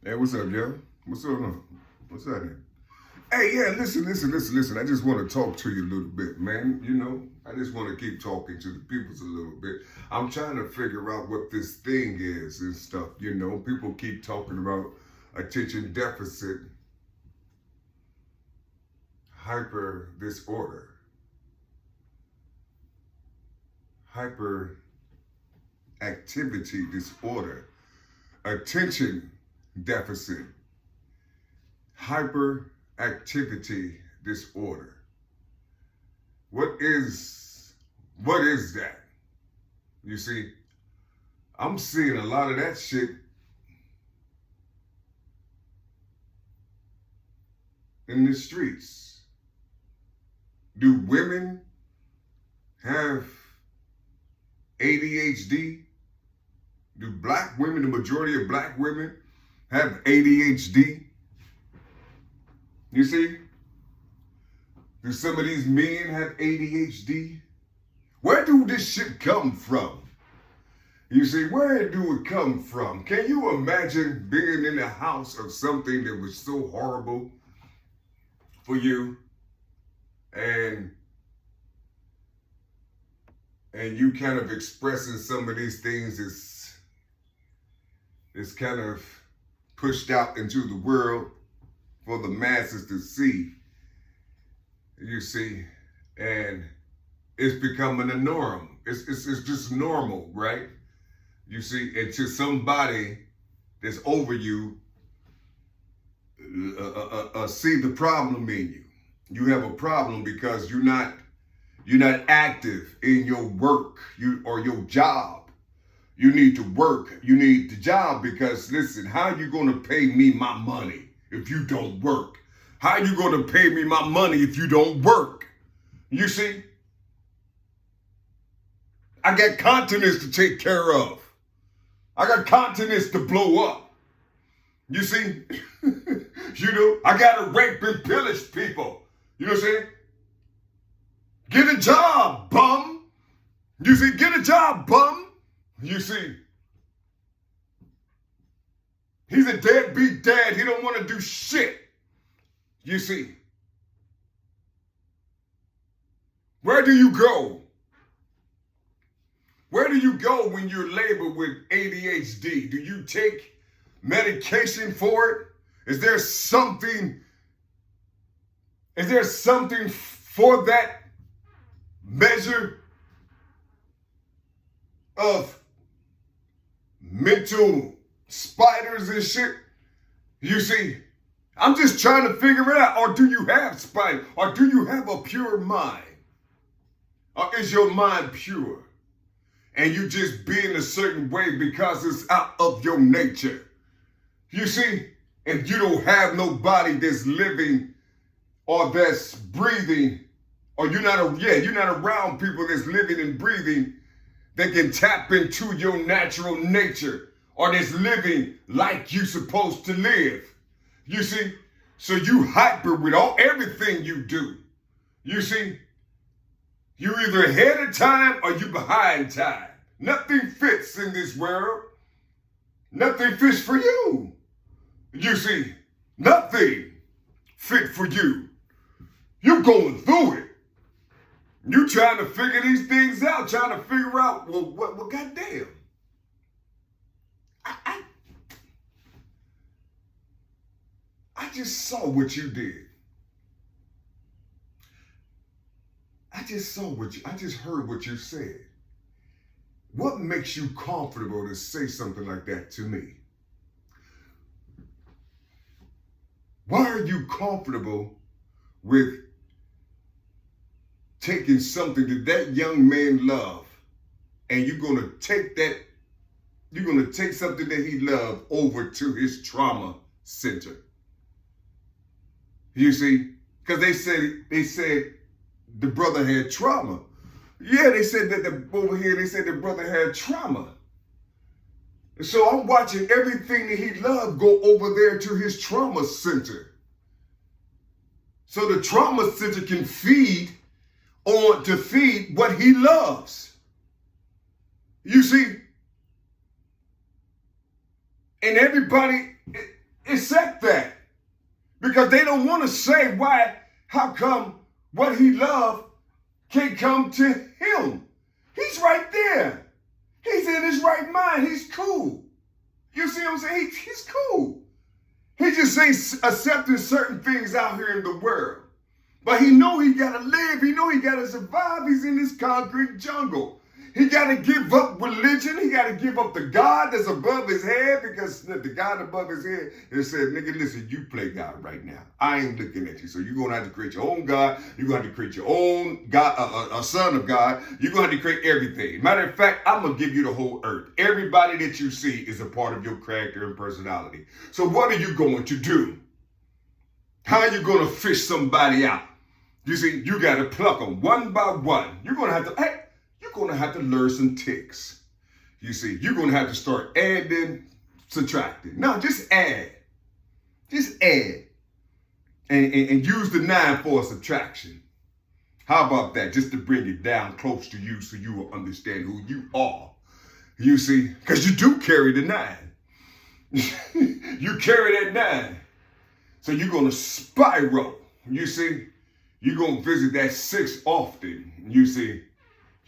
Hey, what's up, yo? What's going on? What's happening? Hey, yeah, listen. I just want to talk to you a little bit, man. I just want to keep talking to the peoples a little bit. I'm trying to figure out what this thing is and stuff. People keep talking about attention deficit hyper disorder, hyperactivity disorder, attention deficit hyperactivity disorder. What is that? You see, I'm seeing a lot of that shit in the streets. Do women have ADHD? Do black women, the majority of black women, have ADHD? You see? Do some of these men have ADHD? Where do this shit come from? You see, where do it come from? Can you imagine being in the house of something that was so horrible for you and you kind of expressing some of these things is kind of pushed out into the world for the masses to see, you see, and it's becoming a norm. It's just normal, right? You see, and to somebody that's over you, see the problem in you. You have a problem because you're not active in your work, or your job. You need to work. You need the job because, listen, how are you going to pay me my money if you don't work? How are you going to pay me my money if you don't work? You see? I got continents to take care of. I got continents to blow up. You see? I got to rape and pillage people. You know what I'm saying? Get a job, bum. You see? Get a job, bum. You see, he's a deadbeat dad. He don't want to do shit. You see, where do you go? Where do you go when you're labeled with ADHD? Do you take medication for it? Is there something for that measure of mental spiders and shit? You see, I'm just trying to figure it out. Or do you have spiders? Or do you have a pure mind? Or is your mind pure? And you just being a certain way because it's out of your nature. You see, and you don't have nobody that's living or that's breathing, or you're not around people that's living and breathing that can tap into your natural nature, or that's living like you supposed to live. You see? So you hyper with everything you do. You see? You're either ahead of time or you behind time. Nothing fits in this world. Nothing fits for you. You see? Nothing fit for you. You're going through it. You trying to figure these things out, trying to figure out, well, goddamn. I just saw what you did. I just heard what you said. What makes you comfortable to say something like that to me? Why are you comfortable with taking something that young man loved, and you're going to take something that he loved over to his trauma center? You see, because they said the brother had trauma. Yeah, they said that over here, they said the brother had trauma. And so I'm watching everything that he loved go over there to his trauma center. So the trauma center can feed what he loves. You see? And everybody, accept that. Because they don't want to say how come what he loved can't come to him. He's right there. He's in his right mind. He's cool. You see what I'm saying? He's cool. He just ain't accepting certain things out here in the world. But he know he got to live. He know he got to survive. He's in this concrete jungle. He got to give up religion. He got to give up the God that's above his head, because the God above his head has said, nigga, listen, you play God right now. I ain't looking at you. So you're going to have to create your own God. You're going to have to create your own God, a son of God. You're going to have to create everything. Matter of fact, I'm going to give you the whole earth. Everybody that you see is a part of your character and personality. So what are you going to do? How are you going to fish somebody out? You see, you got to pluck them one by one. You're going to have to... You're going to have to learn some tricks. You see, you're going to have to start adding, subtracting. No, just add. Just add. And use the 9 for subtraction. How about that? Just to bring it down close to you so you will understand who you are. You see, because you do carry the 9. You carry that 9. So you're going to spiral. You see, you're going to visit that 6 often. You see.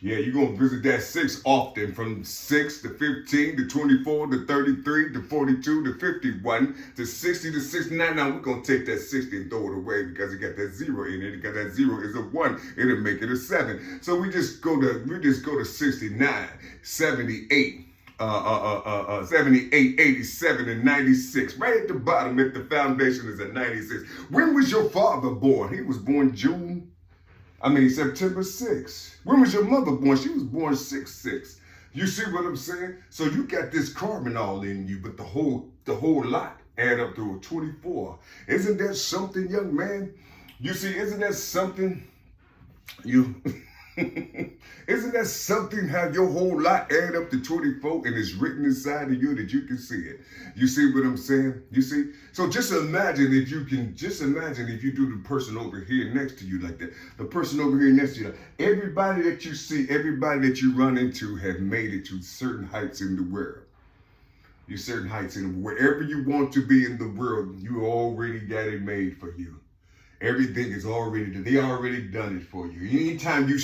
Yeah, you're going to visit that 6 often, from 6 to 15 to 24 to 33 to 42 to 51 to 60 to 69. Now we're going to take that 60 and throw it away because it got that 0 in it. Because that 0 is a 1. It'll make it a 7. So we just go to 69, 78, 78, 87, and 96. Right at the bottom, at the foundation is a 96. When was your father born? He was born September 6th. When was your mother born? She was born 6/6. You see what I'm saying? So you got this carbon all in you, but the whole lot add up to a 24. Isn't that something, young man? You see, isn't that something? Isn't that something, how your whole lot add up to 24 and it's written inside of you that you can see it? You see what I'm saying? You see? So just imagine if you do the person over here next to you like that. The person over here next to you. Everybody that you see, everybody that you run into have made it to certain heights in the world. You certain heights in the world. Wherever you want to be in the world, you already got it made for you. Everything is already done. They already done it for you. Anytime you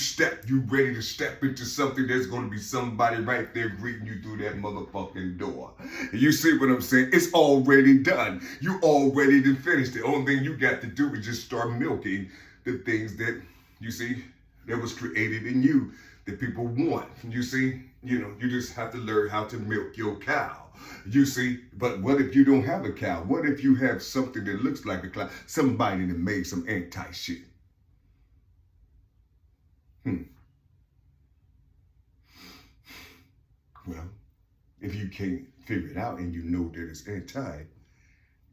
ready to step into something, there's going to be somebody right there greeting you through that motherfucking door. You see what I'm saying? It's already done. You already done finished. The only thing you got to do is just start milking the things that, you see, that was created in you that people want. You see, you just have to learn how to milk your cow. You see, but what if you don't have a cow? What if you have something that looks like a cow? Somebody that made some anti-shit. Well, if you can't figure it out and you know that it's anti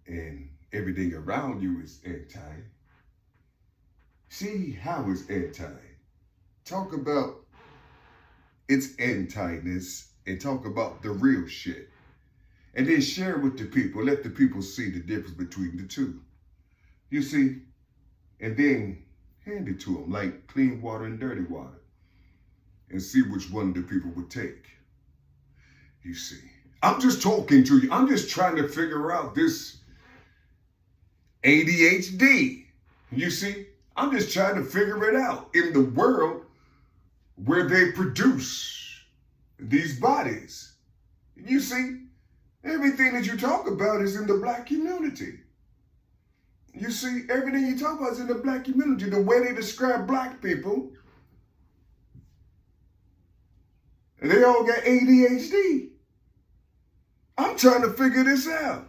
and everything around you is anti, see how it's anti. Talk about its anti-ness and talk about the real shit. And then share it with the people. Let the people see the difference between the two. You see? And then hand it to them like clean water and dirty water. And see which one the people would take. You see? I'm just talking to you. I'm just trying to figure out this ADHD. You see? I'm just trying to figure it out in the world where they produce these bodies. You see? Everything that you talk about is in the black community. You see, everything you talk about is in the black community. The way they describe black people, and they all got ADHD. I'm trying to figure this out.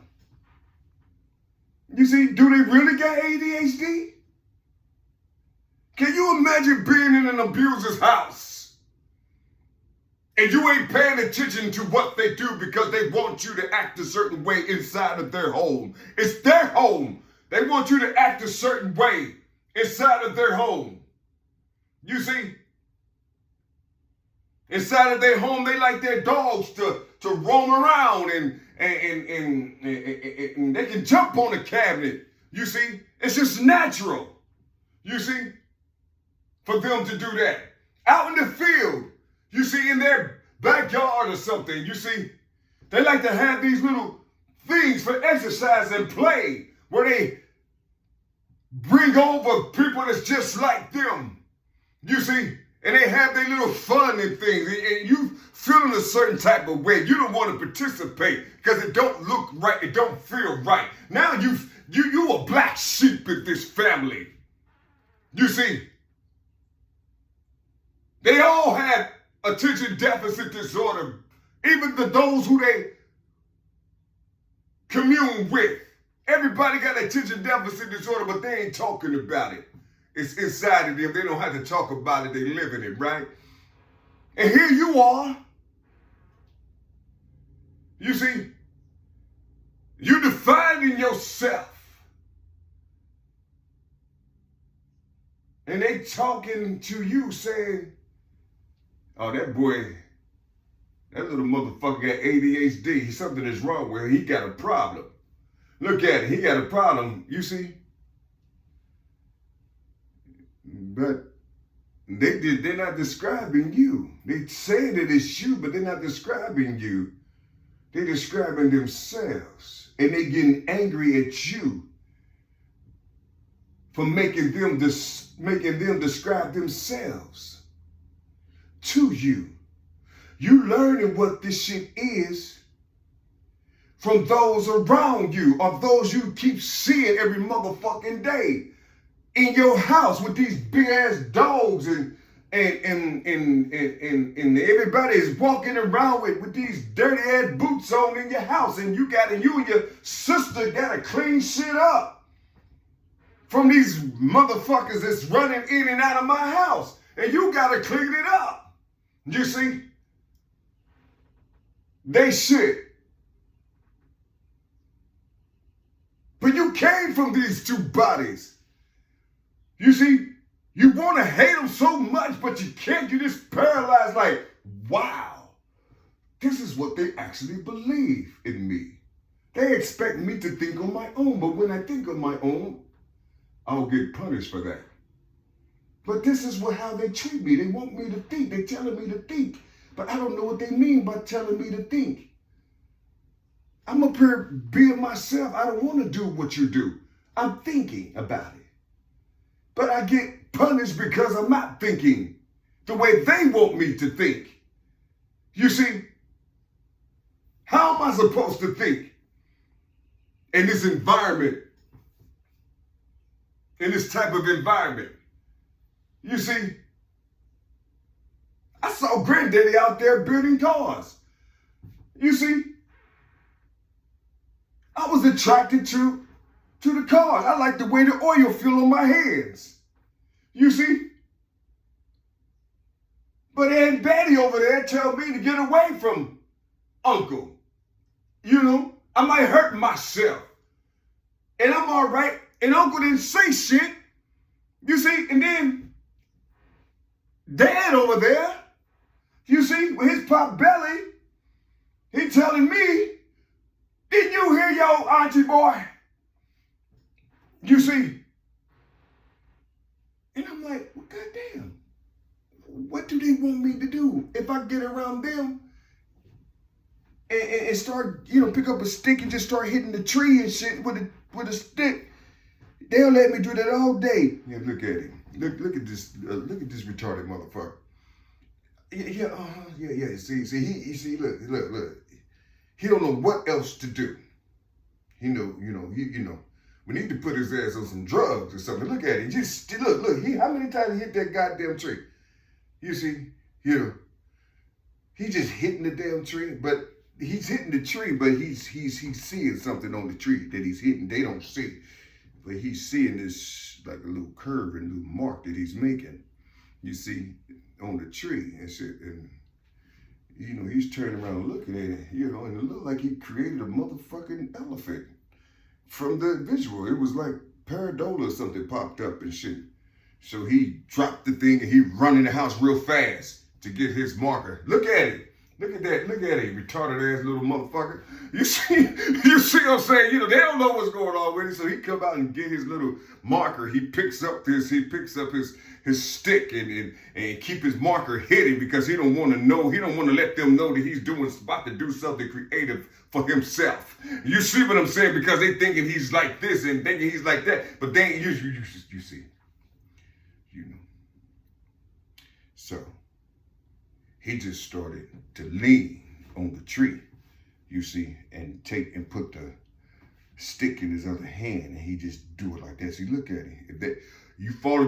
You see, do they really got ADHD? Can you imagine being in an abuser's house? And you ain't paying attention to what they do because they want you to act a certain way inside of their home. It's their home. They want you to act a certain way inside of their home. You see? Inside of their home, they like their dogs to roam around and they can jump on the cabinet. You see? It's just natural. You see? For them to do that. Out in the field. You see, in their backyard or something, you see, they like to have these little things for exercise and play where they bring over people that's just like them. You see? And they have their little fun and things. And you feeling a certain type of way. You don't want to participate because it don't look right. It don't feel right. Now you a black sheep in this family. You see? They all had attention deficit disorder. Even those who they commune with. Everybody got attention deficit disorder, but they ain't talking about it. It's inside of them. They don't have to talk about it. They live in it, right? And here you are. You see, you defining yourself. And they talking to you saying, oh, that boy, that little motherfucker got ADHD. Something is wrong with him. He got a problem. Look at it. He got a problem, you see? But they're not describing you. They say that it's you, but they're not describing you. They're describing themselves. And they getting angry at you for making them describe themselves to you. You learning what this shit is from those around you or those you keep seeing every motherfucking day in your house with these big ass dogs and everybody is walking around with these dirty ass boots on in your house, and you and your sister gotta clean shit up from these motherfuckers that's running in and out of my house, and you gotta clean it up. You see? They shit. But you came from these two bodies. You see, you want to hate them so much, but you can't. You're just paralyzed like, wow, this is what they actually believe in me. They expect me to think on my own, but when I think on my own, I'll get punished for that. But this is how they treat me. They want me to think. They're telling me to think, but I don't know what they mean by telling me to think. I'm up here being myself. I don't want to do what you do. I'm thinking about it. But I get punished because I'm not thinking the way they want me to think. You see, how am I supposed to think in this environment, in this type of environment? You see, I saw Granddaddy out there building cars. You see, I was attracted to the cars. I like the way the oil feel on my hands. You see? But Aunt Betty over there tell me to get away from Uncle. You know, I might hurt myself. And I'm all right. And Uncle didn't say shit. You see? And then Dad over there, you see, with his pop belly, he telling me, didn't you hear your auntie boy? You see? And I'm like, well, goddamn, what do they want me to do? If I get around them and start, pick up a stick and just start hitting the tree and shit with a stick, they'll let me do that all day. Yeah, look at him. Look at this retarded motherfucker. Yeah. See, look. He don't know what else to do. We need to put his ass on some drugs or something. Look at him. Just look. How many times he hit that goddamn tree? You see, he's just hitting the damn tree, but he's hitting the tree, but he's seeing something on the tree that he's hitting. They don't see, but he's seeing this like a little curve and little mark that he's making. You see, on the tree and shit, and he's turning around looking at it, and it looked like he created a motherfucking elephant from the visual. It was like pareidolia or something popped up and shit. So he dropped the thing and he run in the house real fast to get his marker. Look at it. Look at that. Look at it, retarded ass little motherfucker. You see what I'm saying? They don't know what's going on with it. So he come out and get his little marker. He picks up his stick and keep his marker hidden because he don't want to know. He don't want to let them know that he's about to do something creative for himself. You see what I'm saying? Because they thinking he's like this and thinking he's like that. But then you see, you know. So he just started to lean on the tree, you see, and put the stick in his other hand, and he just do it like that. See, look at him. If that you fall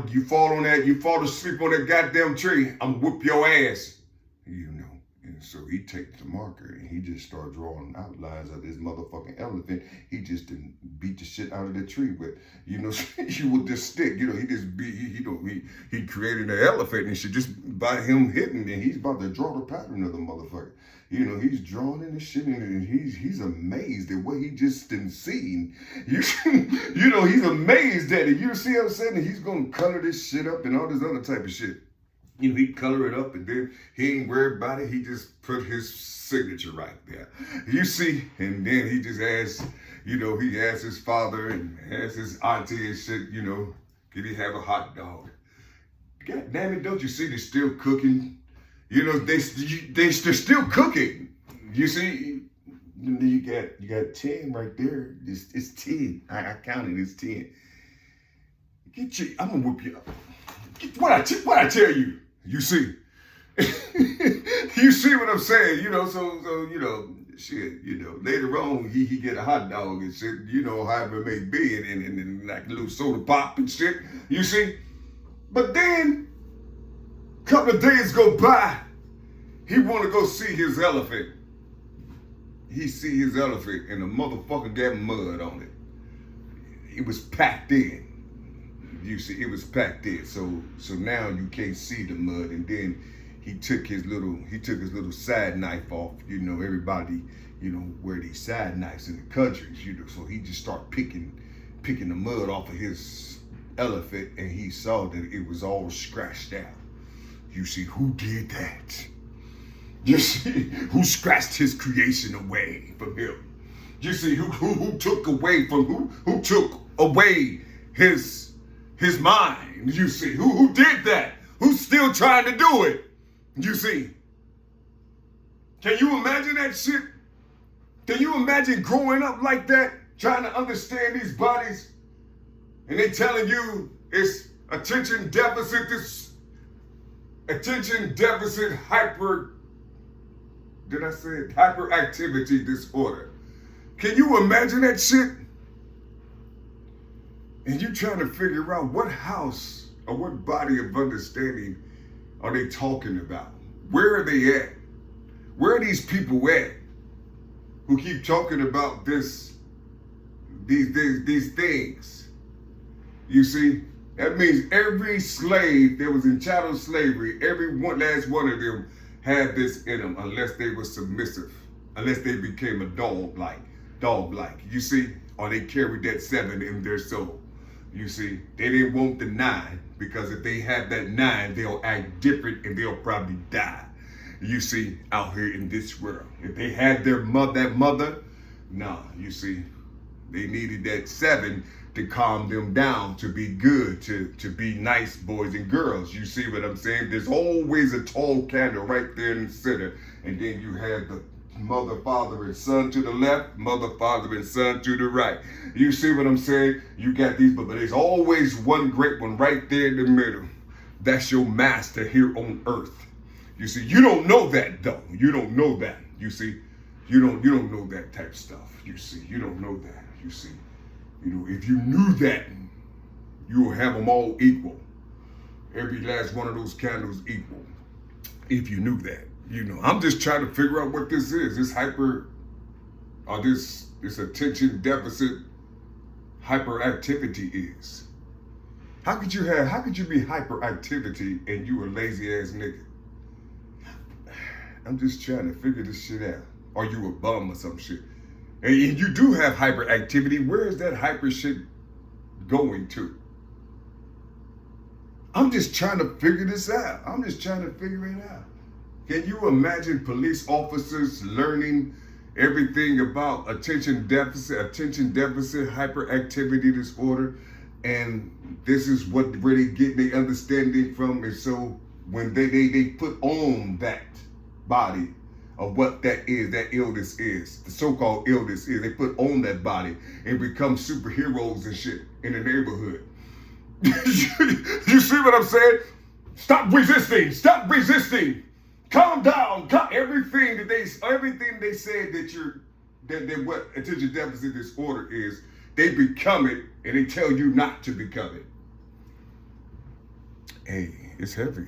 asleep on that goddamn tree, I'm gonna whoop your ass. You know. And so he takes the marker and he just started drawing outlines of this motherfucking elephant. He just didn't beat the shit out of the tree, but you know, you with this stick, you know, he created an elephant and shit just by him hitting, and he's about to draw the pattern of the motherfucker. You know, he's drawing in the shit, and he's amazed at what he just didn't see. You know, he's amazed at it. You see what I'm saying? And he's gonna color this shit up and all this other type of shit. You know, he color it up, and then he ain't worried about it. He just put his signature right there. You see, and then he just asked, you know, he asked his father and asked his auntie and shit, you know, could he have a hot dog? God damn it, don't you see they're still cooking? You know, they're still cooking. You see, you got 10 right there. It's 10. I counted, it's 10. I'm gonna whoop you up. What I tell you? You see, you see what I'm saying? You know, so you know, shit. You know, later on he get a hot dog and shit. You know, however it may be, and like a little soda pop and shit. You see, but then a couple of days go by. He want to go see his elephant. He see his elephant and the motherfucker got mud on it. It was packed in. You see, it was packed in, so now you can't see the mud. And then he took his little side knife off. You know, everybody, you know, wear these side knives in the countries. You know, so he just started picking the mud off of his elephant, and he saw that it was all scratched out. You see, who did that? You see, who scratched his creation away from him? You see, who took away his mind? You see, who did that? Who's still trying to do it? You see, can you imagine that shit? Can you imagine growing up like that, trying to understand these bodies, and they telling you it's attention deficit hyperactivity disorder? Can you imagine that shit? And you trying to figure out what house or what body of understanding are they talking about? Where are they at? Where are these people at who keep talking about these things? You see, that means every slave that was in chattel slavery, last one of them had this in them, unless they were submissive, unless they became a dog-like. You see, or they carried that 7 in their soul. You see, they didn't want the 9, because if they have that 9, they'll act different and they'll probably die. You see, out here in this world, if they had that mother, no, you see, they needed that 7 to calm them down, to be good, to be nice boys and girls. You see what I'm saying? There's always a tall candle right there in the center, and then you have the mother, father, and son to the left, mother, father, and son to the right. You see what I'm saying? You got these, but there's always one great one right there in the middle. That's your master here on earth. You see, you don't know that though. You don't know that. You see, you don't know that type of stuff. You see, you don't know that. You see, you know, if you knew that, you will have them all equal. Every last one of those candles equal. If you knew that. You know, I'm just trying to figure out what this is. This attention deficit hyperactivity is. How could you be hyperactivity and you a lazy ass nigga? I'm just trying to figure this shit out. Are you a bum or some shit? And you do have hyperactivity. Where is that hyper shit going to? I'm just trying to figure this out. I'm just trying to figure it out. Can you imagine police officers learning everything about attention deficit hyperactivity disorder, and this is where they get their understanding from? And so when they put on that body of what that is, that illness is, the so-called illness is. They put on that body and become superheroes and shit in the neighborhood. You see what I'm saying? Stop resisting. Stop resisting. Calm down. Everything they said that what attention deficit disorder is, they become it and they tell you not to become it. Hey, it's heavy.